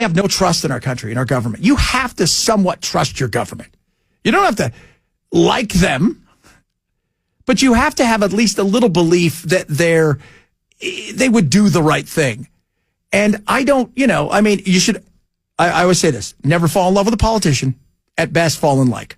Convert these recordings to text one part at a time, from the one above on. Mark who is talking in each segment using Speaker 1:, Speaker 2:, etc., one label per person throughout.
Speaker 1: have no trust in our country, in our government. You have to somewhat trust your government. You don't have to like them, but you have to have at least a little belief that they would do the right thing. And I don't, you should, I always say this, never fall in love with a politician. At best, fall in like.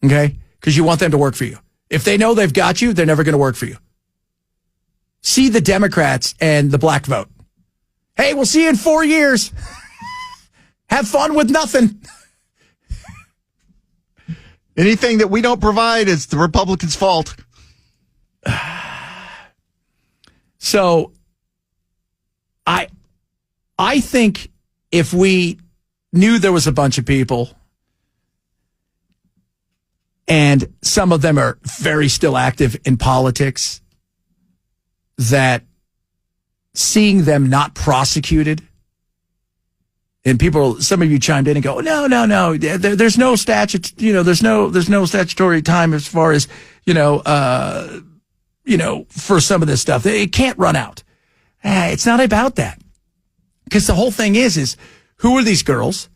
Speaker 1: Okay? Because you want them to work for you. If they know they've got you, they're never going to work for you. See the Democrats and the black vote. Hey, we'll see you in 4 years. Have fun with nothing.
Speaker 2: Anything that we don't provide is the Republicans' fault.
Speaker 1: So, I think if we knew there was a bunch of people, and some of them are very still active in politics, that seeing them not prosecuted, and some of you chimed in and go, no, there's no statute, there's no statutory time as far as, for some of this stuff. It can't run out. It's not about that. Because the whole thing is who are these girls?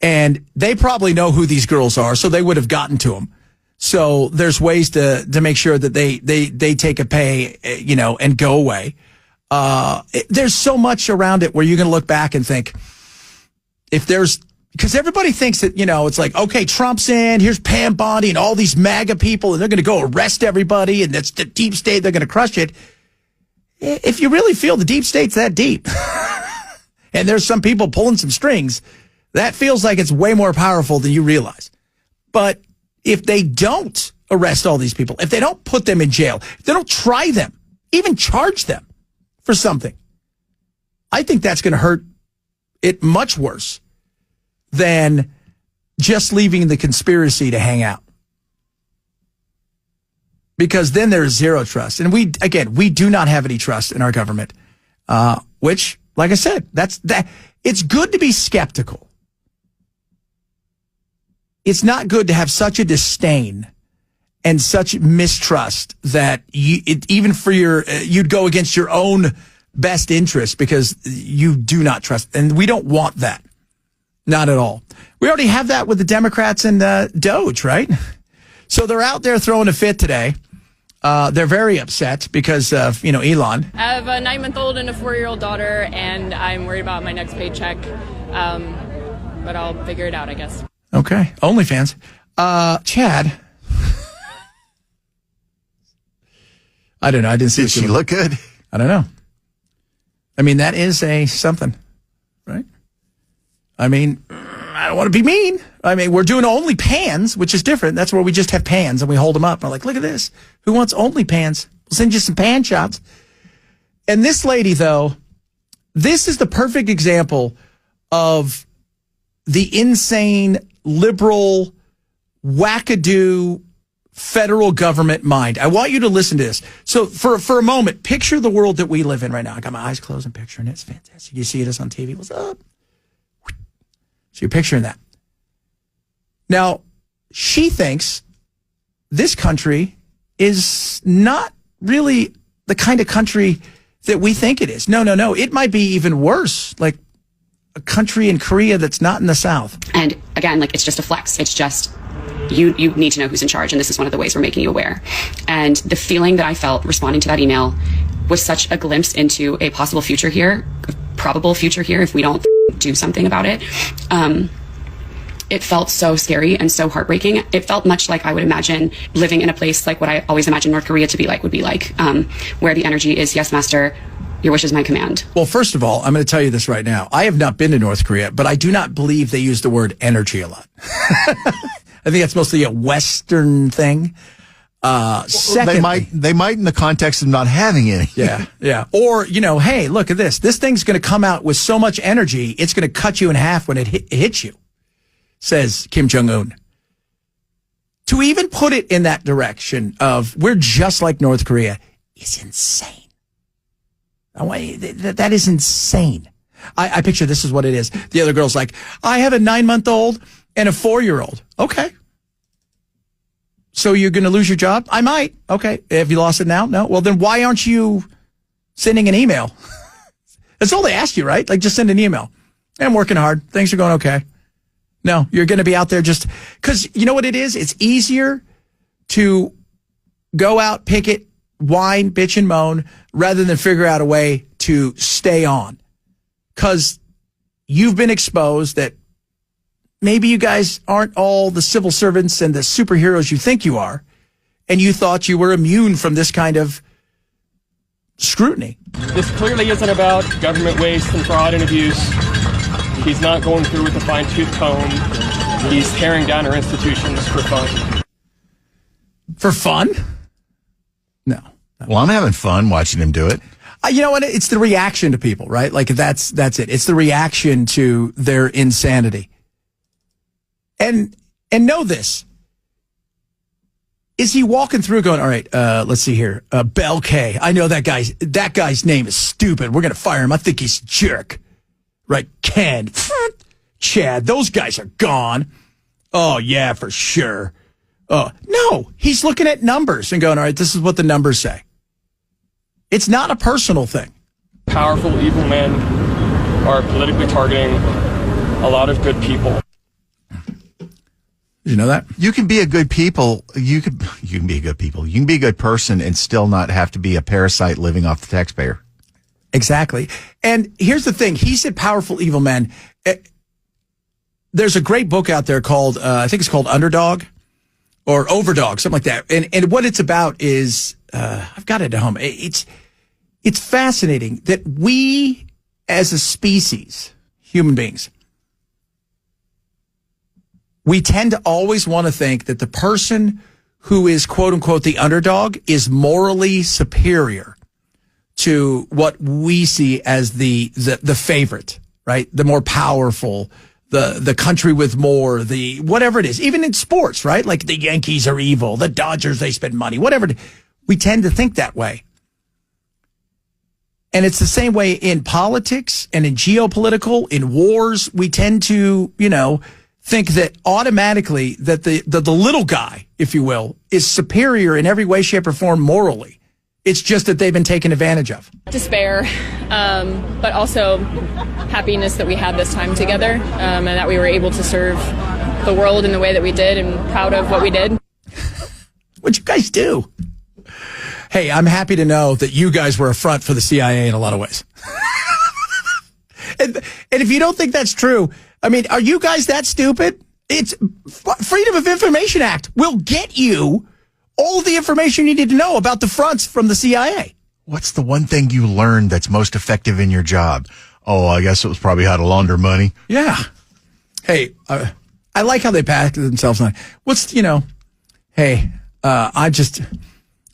Speaker 1: And they probably know who these girls are, so they would have gotten to them. So there's ways to make sure that they take a pay, and go away. There's so much around it where you're going to look back and think, because everybody thinks that, it's like, okay, Trump's in, here's Pam Bondi and all these MAGA people, and they're going to go arrest everybody, and that's the deep state, they're going to crush it. If you really feel the deep state's that deep, and there's some people pulling some strings, that feels like it's way more powerful than you realize. But if they don't arrest all these people, if they don't put them in jail, if they don't try them, even charge them for something, I think that's going to hurt it much worse than just leaving the conspiracy to hang out. Because then there is zero trust. And we do not have any trust in our government, which, like I said, it's good to be skeptical. It's not good to have such a disdain and such mistrust that even for you'd go against your own best interest because you do not trust. And we don't want that. Not at all. We already have that with the Democrats and Doge, right? So they're out there throwing a fit today. They're very upset because of, Elon.
Speaker 3: I have a 9-month-old and a 4-year-old daughter, and I'm worried about my next paycheck. But I'll figure it out, I guess.
Speaker 1: Okay. OnlyFans. Chad. I don't know. I didn't see.
Speaker 2: Did she look good?
Speaker 1: I don't know. I mean, that is something, right? I mean, I don't want to be mean. I mean, we're doing only pans, which is different. That's where we just have pans and we hold them up. We're like, look at this. Who wants only pans? We'll send you some pan shots. And this lady, though, this is the perfect example of the insane, liberal, wackadoo federal government mind. I want you to listen to this. So for a moment, picture the world that we live in right now. I got my eyes closed and picturing it. It's fantastic. You see this on TV. What's up? So you're picturing that. Now, she thinks this country is not really the kind of country that we think it is. No. It might be even worse, like a country in Korea that's not in the South.
Speaker 4: And again, it's just a flex. It's just, you need to know who's in charge, and this is one of the ways we're making you aware. And the feeling that I felt responding to that email was such a glimpse into a possible future here, a probable future here if we don't do something about it. It felt so scary and so heartbreaking. It felt much like I would imagine living in a place like what I always imagined North Korea to be like, where the energy is, yes, master, your wish is my command.
Speaker 1: Well, first of all, I'm going to tell you this right now. I have not been to North Korea, but I do not believe they use the word energy a lot. I think that's mostly a Western thing.
Speaker 2: Secondly, they might in the context of not having any.
Speaker 1: Yeah. Or, hey, look at this. This thing's going to come out with so much energy, it's going to cut you in half when it hits you, says Kim Jong-un. To even put it in that direction of we're just like North Korea is insane. That is insane. I picture this is what it is. The other girl's like, I have a 9-month-old and a 4-year-old. Okay. So you're going to lose your job? I might. Okay. Have you lost it now? No. Well, then why aren't you sending an email? That's all they ask you, right? Just send an email. I'm working hard. Things are going okay. No, you're going to be out there just because you know what it is? It's easier to go out, picket, whine, bitch, and moan rather than figure out a way to stay on. Because you've been exposed that maybe you guys aren't all the civil servants and the superheroes you think you are, and you thought you were immune from this kind of scrutiny.
Speaker 5: This clearly isn't about government waste and fraud and abuse. He's not going through with a fine-tooth comb. He's tearing down our institutions for fun.
Speaker 1: For fun? No.
Speaker 2: Well, I'm having fun watching him do it.
Speaker 1: You know what? It's the reaction to people, right? Like that's it. It's the reaction to their insanity. And know this. Is he walking through going, all right, let's see here. Bell K. I know that guy's name is stupid. We're going to fire him. I think he's a jerk. Right? Ken. Chad. Those guys are gone. Oh, yeah, for sure. No, he's looking at numbers and going, all right, this is what the numbers say. It's not a personal thing.
Speaker 5: Powerful, evil men are politically targeting a lot of good people.
Speaker 1: Did you know that?
Speaker 2: You can be a good people. You can be a good people. You can be a good person and still not have to be a parasite living off the taxpayer.
Speaker 1: Exactly. And here's the thing. He said powerful, evil men. There's a great book out there called, I think it's called Underdog or Overdog, something like that. And what it's about is, I've got it at home. It's fascinating that we as a species, human beings, we tend to always want to think that the person who is quote unquote the underdog is morally superior to what we see as the favorite, right? The more powerful, the country with more, the whatever it is, even in sports, right? Like the Yankees are evil, the Dodgers, they spend money, whatever. We tend to think that way. And it's the same way in politics and in geopolitical, in wars. We tend to, think that automatically that the little guy, if you will, is superior in every way, shape, or form morally. It's just that they've been taken advantage of.
Speaker 3: Despair, but also happiness that we had this time together and that we were able to serve the world in the way that we did and proud of what we did.
Speaker 1: What'd you guys do? Hey, I'm happy to know that you guys were a front for the CIA in a lot of ways. and if you don't think that's true, I mean, are you guys that stupid? It's Freedom of Information Act will get you all the information you need to know about the fronts from the CIA.
Speaker 2: What's the one thing you learned that's most effective in your job? Oh, I guess it was probably how to launder money.
Speaker 1: Yeah. Hey, I like how they pack themselves on. Hey, I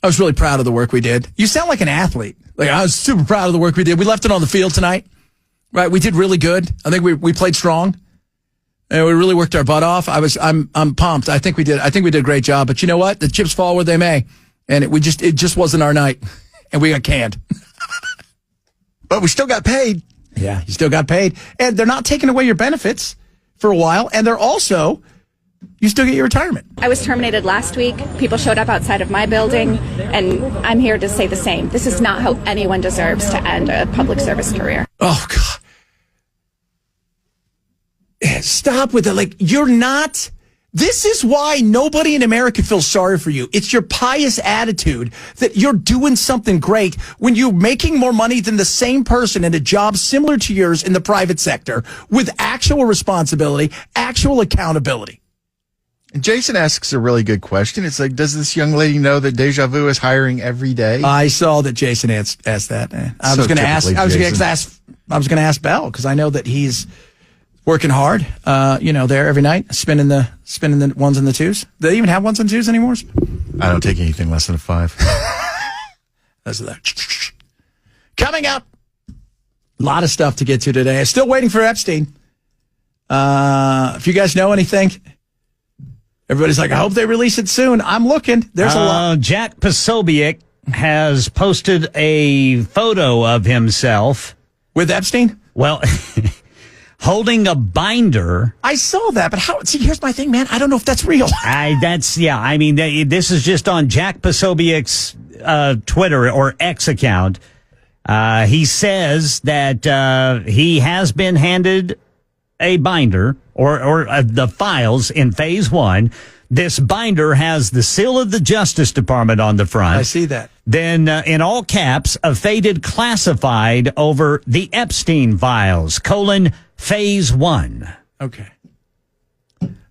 Speaker 1: was really proud of the work we did. You sound like an athlete. Like, I was super proud of the work we did. We left it on the field tonight. Right? We did really good. I think we played strong. And we really worked our butt off. I'm pumped. I think we did a great job. But you know what? The chips fall where they may. And it just wasn't our night. And we got canned.
Speaker 2: But we still got paid.
Speaker 1: Yeah, you still got paid. And they're not taking away your benefits for a while. And they're also, you still get your retirement.
Speaker 6: I was terminated last week. People showed up outside of my building. And I'm here to say the same. This is not how anyone deserves to end a public service career.
Speaker 1: Oh, God. Stop with it. Like, you're not. This is why nobody in America feels sorry for you. It's your pious attitude that you're doing something great when you're making more money than the same person in a job similar to yours in the private sector with actual responsibility, actual accountability.
Speaker 2: And Jason asks a really good question. It's like, does this young lady know that Deja Vu is hiring every day?
Speaker 1: I saw that Jason asked that. I was going to ask Bell because I know that he's working hard, there every night, spinning the ones and the twos. Do they even have ones and twos anymore?
Speaker 2: I don't take anything less than a 5.
Speaker 1: That's that. Coming up, a lot of stuff to get to today. Still waiting for Epstein. If you guys know anything, everybody's like, I hope they release it soon. I'm looking. There's a lot.
Speaker 7: Jack Posobiec has posted a photo of himself.
Speaker 1: With Epstein?
Speaker 7: Well... holding a binder.
Speaker 1: I saw that, but here's my thing, man. I don't know if that's real.
Speaker 7: This is just on Jack Posobiec's Twitter or X account. He says that he has been handed a binder or the files in phase 1. This binder has the seal of the Justice Department on the front.
Speaker 1: I see that.
Speaker 7: Then, in all caps, a faded classified over the Epstein files, phase 1.
Speaker 1: Okay.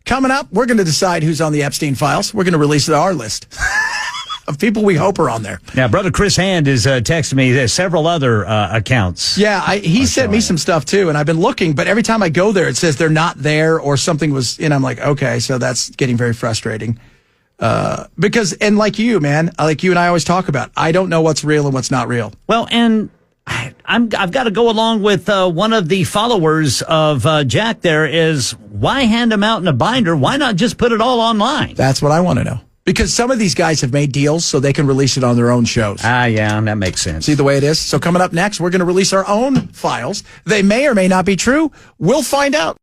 Speaker 1: Coming up, we're going to decide who's on the Epstein files. We're going to release our list of people we hope are on there.
Speaker 7: Now, Brother Chris Hand is texting me. There's several other accounts.
Speaker 1: Yeah, he sent me some stuff too, and I've been looking, but every time I go there, it says they're not there or something was, and I'm like, okay, so that's getting very frustrating. Because, and like you, man, like you and I always talk about, I don't know what's real and what's not real.
Speaker 7: Well, and I've got to go along with one of the followers of Jack there is, why hand them out in a binder? Why not just put it all online?
Speaker 1: That's what I want to know. Because some of these guys have made deals so they can release it on their own shows.
Speaker 7: Yeah, that makes sense.
Speaker 1: See the way it is? So coming up next, we're going to release our own files. They may or may not be true. We'll find out.